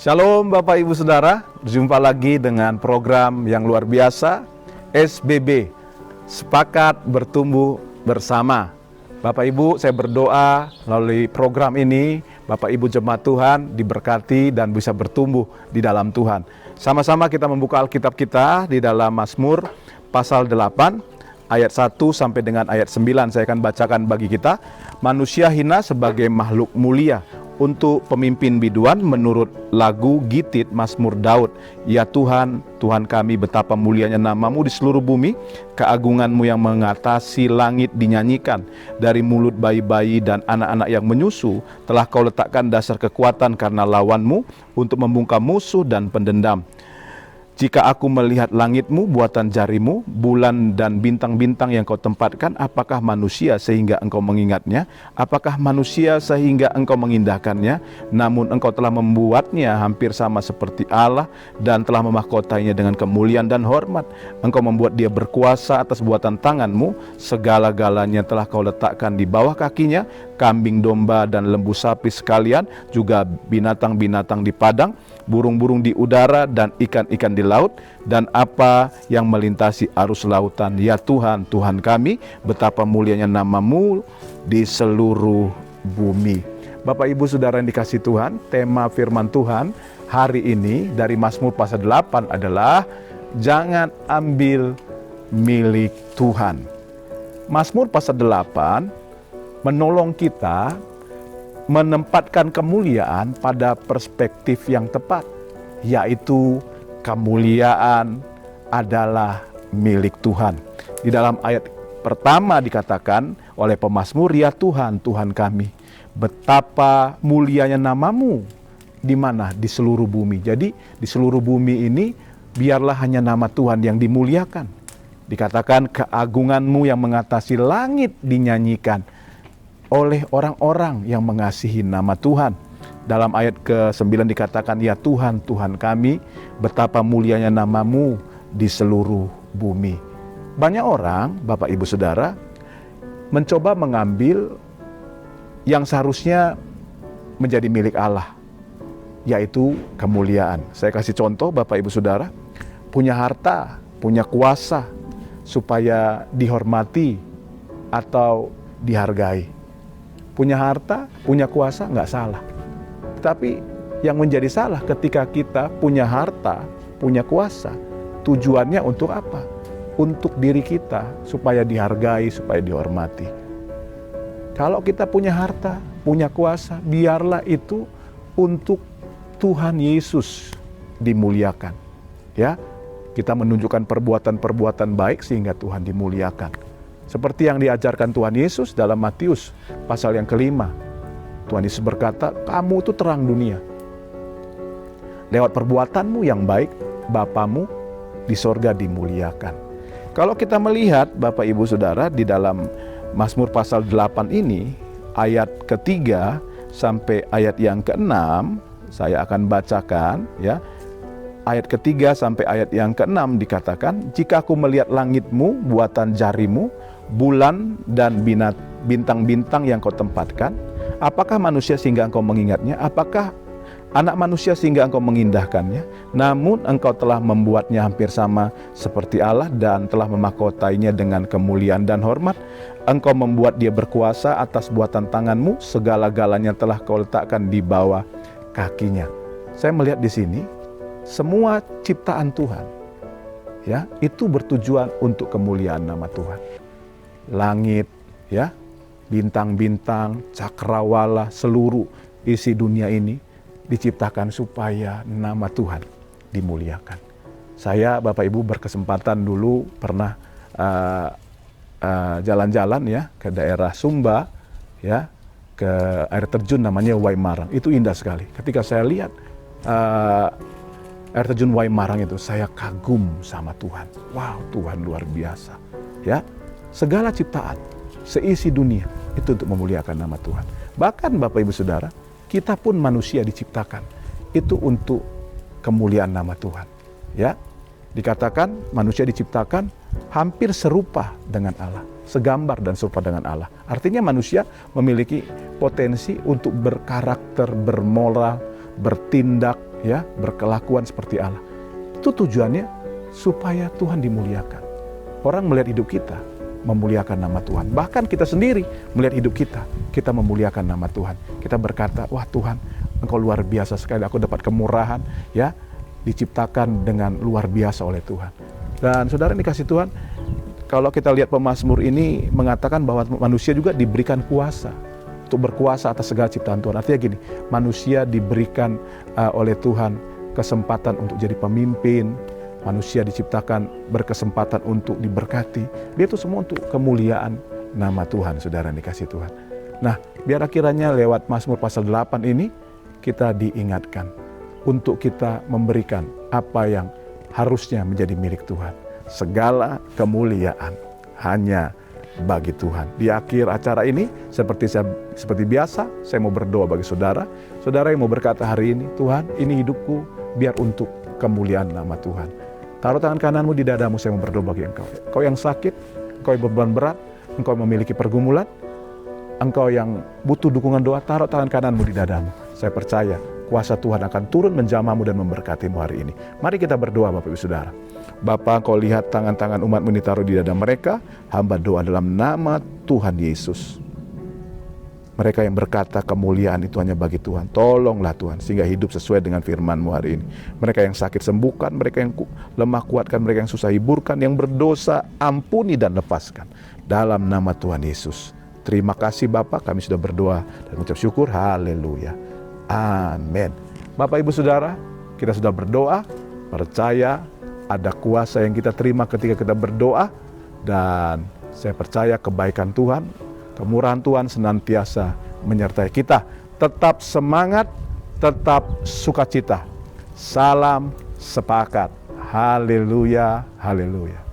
Shalom Bapak Ibu Saudara, berjumpa lagi dengan program yang luar biasa SBB, Sepakat Bertumbuh Bersama. Bapak Ibu, saya berdoa melalui program ini Bapak Ibu jemaat Tuhan diberkati dan bisa bertumbuh di dalam Tuhan. Sama-sama kita membuka Alkitab kita di dalam Mazmur pasal 8 ayat 1 sampai dengan ayat 9. Saya akan bacakan bagi kita. Manusia hina sebagai makhluk mulia, untuk pemimpin biduan menurut lagu Gitit Mazmur Daud. Ya Tuhan, Tuhan kami, betapa mulianya namamu di seluruh bumi, keagunganmu yang mengatasi langit dinyanyikan. Dari mulut bayi-bayi dan anak-anak yang menyusu telah kau letakkan dasar kekuatan karena lawanmu, untuk membungkam musuh dan pendendam. Jika aku melihat langitmu, buatan jarimu, bulan dan bintang-bintang yang kau tempatkan, apakah manusia sehingga engkau mengingatnya? Apakah manusia sehingga engkau mengindahkannya? Namun engkau telah membuatnya hampir sama seperti Allah dan telah memahkotainya dengan kemuliaan dan hormat. Engkau membuat dia berkuasa atas buatan tanganmu, segala-galanya telah kau letakkan di bawah kakinya, kambing domba dan lembu sapi sekalian, juga binatang-binatang di padang, burung-burung di udara dan ikan-ikan di laut, dan apa yang melintasi arus lautan. Ya Tuhan, Tuhan kami, betapa mulianya namamu di seluruh bumi. Bapak Ibu Saudara yang dikasihi Tuhan, tema firman Tuhan hari ini dari Mazmur pasal 8 adalah jangan ambil milik Tuhan. Mazmur pasal 8 menolong kita menempatkan kemuliaan pada perspektif yang tepat, yaitu kemuliaan adalah milik Tuhan. Di dalam ayat pertama dikatakan oleh pemazmur, ya Tuhan, Tuhan kami, betapa mulianya namamu di mana? Di seluruh bumi. Jadi di seluruh bumi ini biarlah hanya nama Tuhan yang dimuliakan. Dikatakan keagunganmu yang mengatasi langit dinyanyikan oleh orang-orang yang mengasihi nama Tuhan. Dalam ayat ke-9 dikatakan, ya Tuhan, Tuhan kami, betapa mulianya namamu di seluruh bumi. Banyak orang, Bapak Ibu Saudara, mencoba mengambil yang seharusnya menjadi milik Allah, yaitu kemuliaan. Saya kasih contoh, Bapak Ibu Saudara, punya harta, punya kuasa, supaya dihormati atau dihargai. Punya harta, punya kuasa, nggak salah. Tapi yang menjadi salah ketika kita punya harta, punya kuasa, tujuannya untuk apa? Untuk diri kita, supaya dihargai, supaya dihormati. Kalau kita punya harta, punya kuasa, biarlah itu untuk Tuhan Yesus dimuliakan. Ya, kita menunjukkan perbuatan-perbuatan baik sehingga Tuhan dimuliakan. Seperti yang diajarkan Tuhan Yesus dalam Matius pasal yang ke-5. Tuhan Yesus berkata, kamu itu terang dunia. Lewat perbuatanmu yang baik, Bapamu di sorga dimuliakan. Kalau kita melihat Bapak Ibu Saudara di dalam Mazmur pasal 8 ini, ayat ke-3 sampai ayat yang ke-6, saya akan bacakan ya. Ayat ke-3 sampai ayat yang ke-6 dikatakan, jika aku melihat langitmu, buatan jarimu, bulan dan bintang-bintang yang kau tempatkan, apakah manusia sehingga engkau mengingatnya? Apakah anak manusia sehingga engkau mengindahkannya? Namun engkau telah membuatnya hampir sama seperti Allah dan telah memahkotainya dengan kemuliaan dan hormat. Engkau membuat dia berkuasa atas buatan tanganmu, segala-galanya telah kau letakkan di bawah kakinya. Saya melihat di sini, semua ciptaan Tuhan, ya, itu bertujuan untuk kemuliaan nama Tuhan. Langit, ya, bintang-bintang, cakrawala, seluruh isi dunia ini diciptakan supaya nama Tuhan dimuliakan. Saya, Bapak Ibu, berkesempatan dulu pernah jalan-jalan ya ke daerah Sumba, ya, ke air terjun namanya Waimarang. Itu indah sekali. Ketika saya lihat air terjun Waimarang itu, saya kagum sama Tuhan. Wow, Tuhan luar biasa. Ya, segala ciptaan, seisi dunia itu untuk memuliakan nama Tuhan. Bahkan Bapak Ibu Saudara, kita pun manusia diciptakan itu untuk kemuliaan nama Tuhan. Ya, dikatakan manusia diciptakan hampir serupa dengan Allah, segambar dan serupa dengan Allah. Artinya manusia memiliki potensi untuk berkarakter, bermoral, bertindak, ya, berkelakuan seperti Allah. Itu tujuannya supaya Tuhan dimuliakan. Orang melihat hidup kita, memuliakan nama Tuhan. Bahkan kita sendiri melihat hidup kita memuliakan nama Tuhan. Kita berkata, wah Tuhan, Engkau luar biasa sekali. Aku dapat kemurahan, ya, diciptakan dengan luar biasa oleh Tuhan. Dan saudara yang dikasih Tuhan, kalau kita lihat pemazmur ini mengatakan bahwa manusia juga diberikan kuasa untuk berkuasa atas segala ciptaan Tuhan. Artinya gini, manusia diberikan oleh Tuhan kesempatan untuk jadi pemimpin, manusia diciptakan berkesempatan untuk diberkati. Dia itu semua untuk kemuliaan nama Tuhan, saudara yang dikasih Tuhan. Nah, biar kiranya lewat Mazmur pasal 8 ini, kita diingatkan untuk kita memberikan apa yang harusnya menjadi milik Tuhan. Segala kemuliaan hanya bagi Tuhan. Di akhir acara ini, seperti biasa, saya mau berdoa bagi saudara. Saudara yang mau berkata hari ini, Tuhan, ini hidupku biar untuk kemuliaan nama Tuhan. Taruh tangan kananmu di dadamu, saya mau berdoa bagi engkau. Engkau yang sakit, engkau yang beban berat, engkau yang memiliki pergumulan, engkau yang butuh dukungan doa, taruh tangan kananmu di dadamu. Saya percaya kuasa Tuhan akan turun menjamahmu dan memberkatimu hari ini. Mari kita berdoa Bapak Ibu Saudara. Bapa, Engkau lihat tangan-tangan umat-Mu ditaruh di dada mereka. Hamba doa dalam nama Tuhan Yesus. Mereka yang berkata kemuliaan itu hanya bagi Tuhan. Tolonglah Tuhan, sehingga hidup sesuai dengan firman-Mu hari ini. Mereka yang sakit sembuhkan, mereka yang lemah kuatkan, mereka yang susah hiburkan, yang berdosa ampuni dan lepaskan. Dalam nama Tuhan Yesus. Terima kasih Bapak, kami sudah berdoa dan mengucap syukur. Haleluya. Amin. Bapak Ibu Saudara, kita sudah berdoa, percaya ada kuasa yang kita terima ketika kita berdoa, dan saya percaya kebaikan Tuhan, kemurahan Tuhan senantiasa menyertai kita. Tetap semangat, tetap sukacita. Salam sepakat. Haleluya, haleluya.